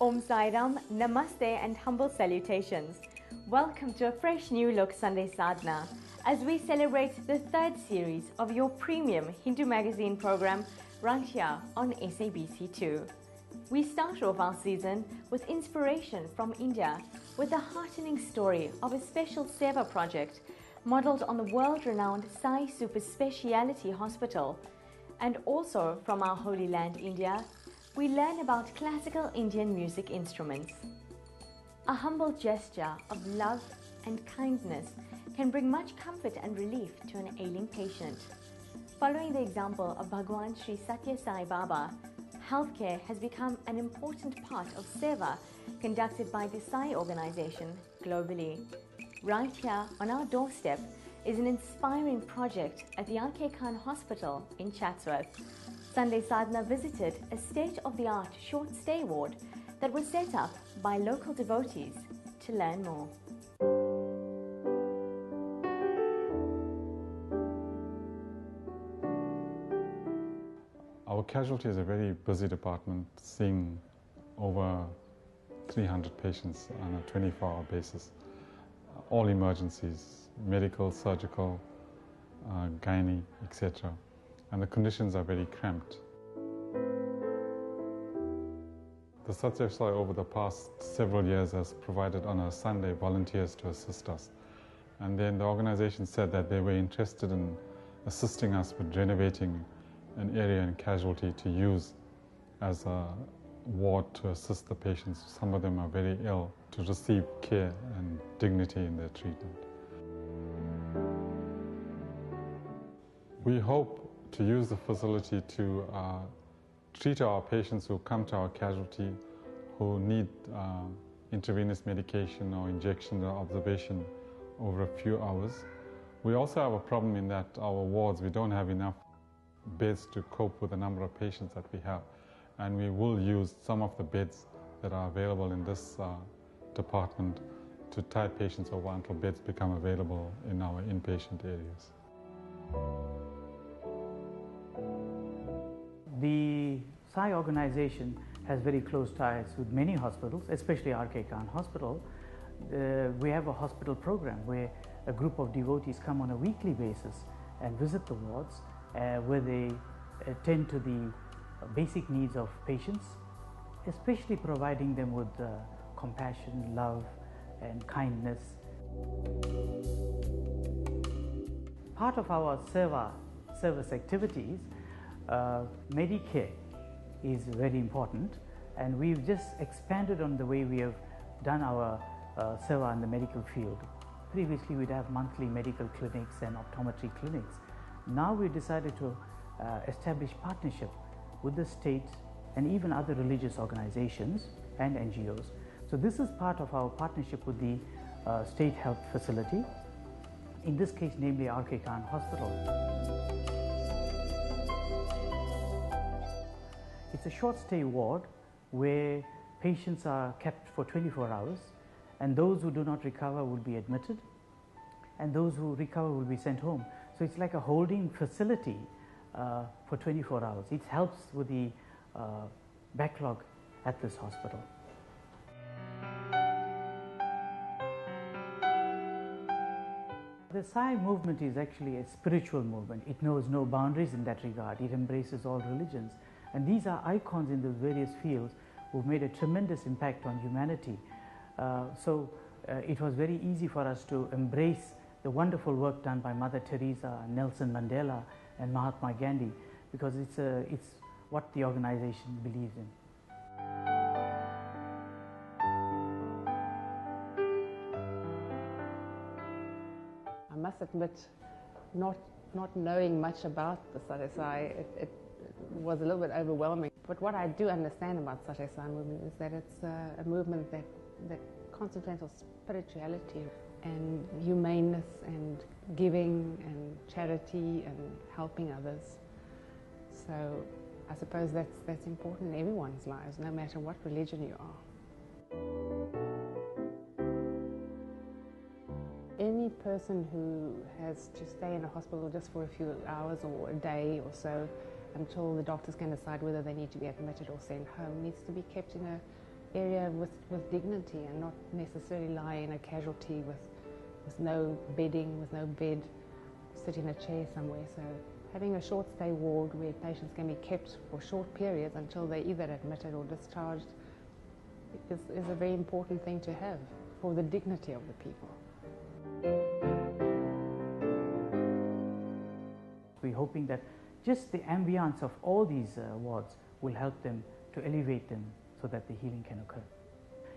Om Sai Ram, Namaste and humble salutations. Welcome to a fresh new look Sunday Sadhana as we celebrate the third series of your premium Hindu magazine program run here on SABC2. We start off our season with inspiration from India with the heartening story of a special Seva project modelled on the world-renowned Sai Super Speciality Hospital. And also from our holy land India, we learn about classical Indian music instruments. A humble gesture of love and kindness can bring much comfort and relief to an ailing patient. Following the example of Bhagwan Sri Sathya Sai Baba, healthcare has become an important part of Seva conducted by the Sai organization globally. Right here on our doorstep is an inspiring project at the R.K.Khan Hospital in Chatsworth. Sunday Sadhana visited a state-of-the-art short-stay ward that was set up by local devotees to learn more. Our casualty is a very busy department, seeing over 300 patients on a 24-hour basis. All emergencies, medical, surgical, gynae, etc. And the conditions are very cramped. The Sathya Sai over the past several years has provided on a Sunday volunteers to assist us. And then the organization said that they were interested in assisting us with renovating an area in casualty to use as a ward to assist the patients. Some of them are very ill, to receive care and dignity in their treatment. We hope to use the facility to treat our patients who come to our casualty who need intravenous medication or injection or observation over a few hours. We also have a problem in that our wards, we don't have enough beds to cope with the number of patients that we have, and we will use some of the beds that are available in this department to tide patients over until beds become available in our inpatient areas. The Sai organization has very close ties with many hospitals, especially R.K.Khan Hospital. We have a hospital program where a group of devotees come on a weekly basis and visit the wards where they attend to the basic needs of patients, especially providing them with compassion, love and kindness. Part of our service activities, Medicare is very important, and we've just expanded on the way we have done our Seva in the medical field. Previously we'd have monthly medical clinics and optometry clinics. Now we decided to establish partnership with the state and even other religious organizations and NGOs. So this is part of our partnership with the state health facility, in this case namely R.K.Khan Hospital. It's a short stay ward where patients are kept for 24 hours, and those who do not recover will be admitted, and those who recover will be sent home. So it's like a holding facility for 24 hours. It helps with the backlog at this hospital. The Sai movement is actually a spiritual movement. It knows no boundaries in that regard. It embraces all religions. And these are icons in the various fields who've made a tremendous impact on humanity. So it was very easy for us to embrace the wonderful work done by Mother Teresa, Nelson Mandela and Mahatma Gandhi, because it's what the organization believes in. I must admit, not knowing much about the Sathya Sai, it was a little bit overwhelming. But what I do understand about Sathya Sai movement is that it's a movement that concentrates on spirituality and humaneness and giving and charity and helping others. So I suppose that's important in everyone's lives, no matter what religion you are. Any person who has to stay in a hospital just for a few hours or a day or so until the doctors can decide whether they need to be admitted or sent home needs to be kept in area with dignity and not necessarily lie in a casualty with no bedding, with no bed, sit in a chair somewhere. So having a short stay ward where patients can be kept for short periods until they're either admitted or discharged is a very important thing to have for the dignity of the people. We're hoping that just the ambience of all these wards will help them to elevate them so that the healing can occur.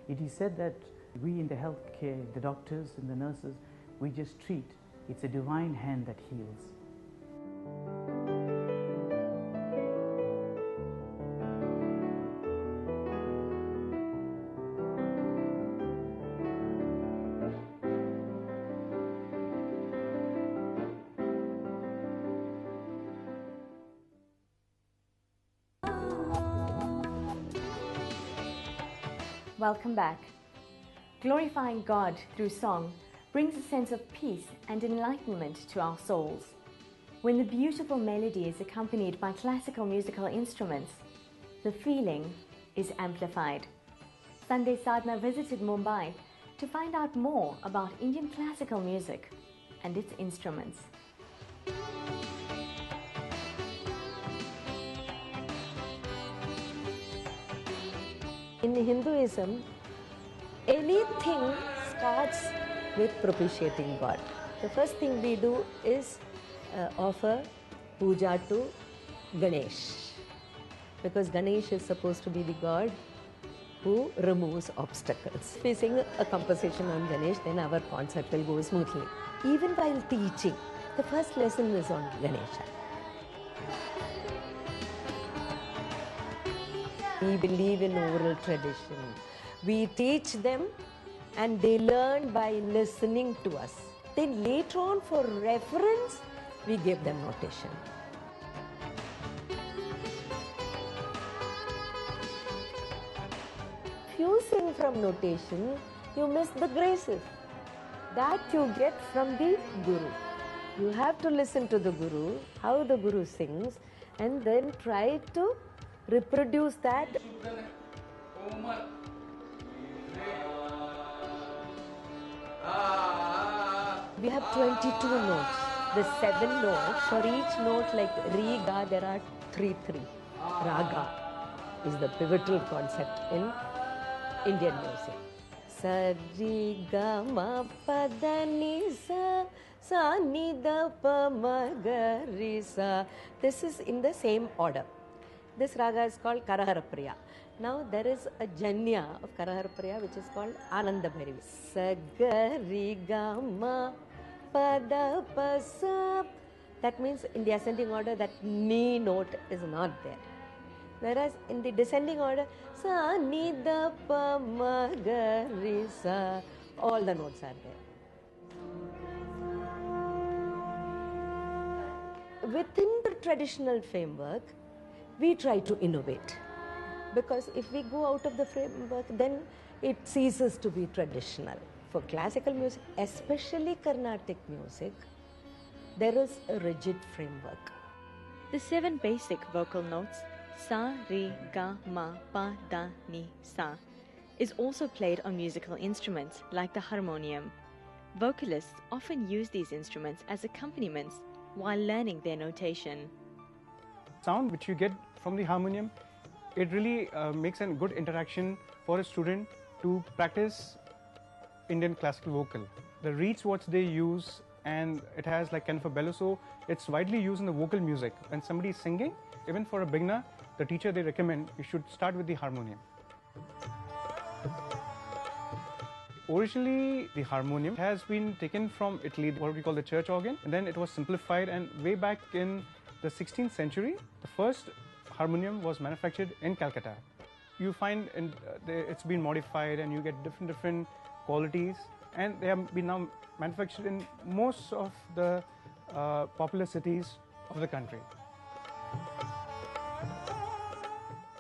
It is said that we in the healthcare, the doctors and the nurses, we just treat. It's a divine hand that heals. Welcome back. Glorifying God through song brings a sense of peace and enlightenment to our souls. When the beautiful melody is accompanied by classical musical instruments, the feeling is amplified. Sunday Sadhna visited Mumbai to find out more about Indian classical music and its instruments. In Hinduism, anything starts with propitiating God. The first thing we do is offer puja to Ganesh, because Ganesh is supposed to be the God who removes obstacles. If we sing a composition on Ganesh, then our concert will go smoothly. Even while teaching, the first lesson is on Ganesha. We believe in oral tradition. We teach them and they learn by listening to us. Then later on, for reference, we give them notation. If you sing from notation, you miss the graces that you get from the Guru. You have to listen to the Guru, how the Guru sings, and then try to reproduce that. We have 22 notes. The 7 notes, for each note like Re, Ga, there are 3. Raga is the pivotal concept in Indian music. Sa, Re, Ga, Ma, Pa, Da, Ni, Sa, Sa, Ni, Da, Pa, Ma, Ga, Re, Sa. This is in the same order. This raga is called Karahara Priya. Now there is a janya of Karahara Priya which is called Ananda Bhairavi. Sa, Ga, Re, Ga, Ma, Pa, Da, Pa, Sa. That means in the ascending order that Ni note is not there. Whereas in the descending order, Sa, Ni, Da, Pa, Ma, Ga, Re, Sa, all the notes are there. Within the traditional framework, we try to innovate, because if we go out of the framework, then it ceases to be traditional. For classical music, especially Carnatic music, there is a rigid framework. The 7 basic vocal notes, Sa, Re, Ga, Ma, Pa, Da, Ni, Sa, is also played on musical instruments like the harmonium. Vocalists often use these instruments as accompaniments while learning their notation. Sound which you get from the harmonium, it really makes a good interaction for a student to practice Indian classical vocal. The reeds what they use, and it has like kind of a bellow, so it's widely used in the vocal music. When somebody is singing, even for a beginner, the teacher they recommend you should start with the harmonium. Originally, the harmonium has been taken from Italy, what we call the church organ, and then it was simplified, and way back in the 16th century, the first harmonium was manufactured in Calcutta. You find it's been modified and you get different qualities, and they have been now manufactured in most of the popular cities of the country.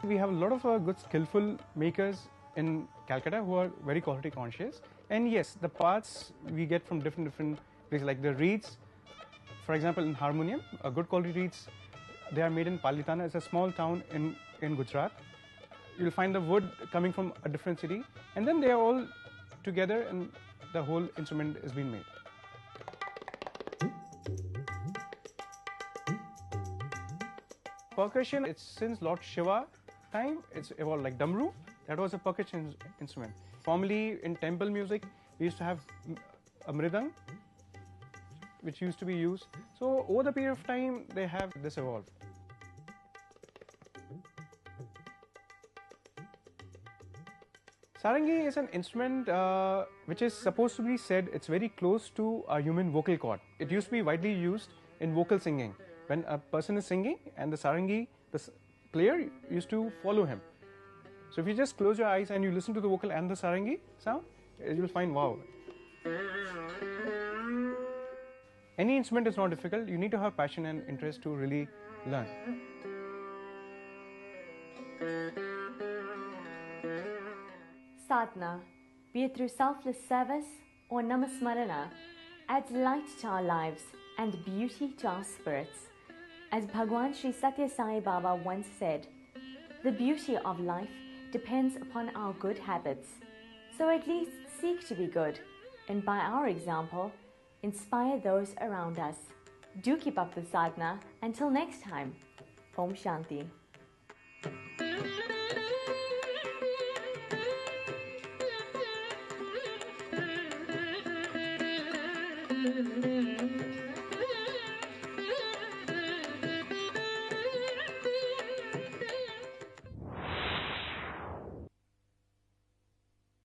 We have a lot of good skillful makers in Calcutta who are very quality conscious, and yes, the parts we get from different places, like the reeds. For example, in harmonium, good quality reeds, they are made in Palitana. It's a small town in Gujarat. you'll find the wood coming from a different city, and then they are all together and the whole instrument is being made. Percussion, it's since Lord Shiva time, it's evolved like Damru. That was a percussion instrument. Formerly in temple music, we used to have a mridang, which used to be used. So over the period of time, they have this evolved. Sarangi is an instrument which is supposed to be said, it's very close to a human vocal cord. It used to be widely used in vocal singing. When a person is singing and the sarangi, the player used to follow him. So if you just close your eyes and you listen to the vocal and the sarangi sound, you'll find wow. Any instrument is not difficult. You need to have passion and interest to really learn. Sadhna, be it through selfless service or namasmarana, adds light to our lives and beauty to our spirits. As Bhagwan Sri Sathya Sai Baba once said, the beauty of life depends upon our good habits. So at least seek to be good, and by our example, inspire those around us. Do keep up the sadhana. Until next time, Om Shanti. Thank you.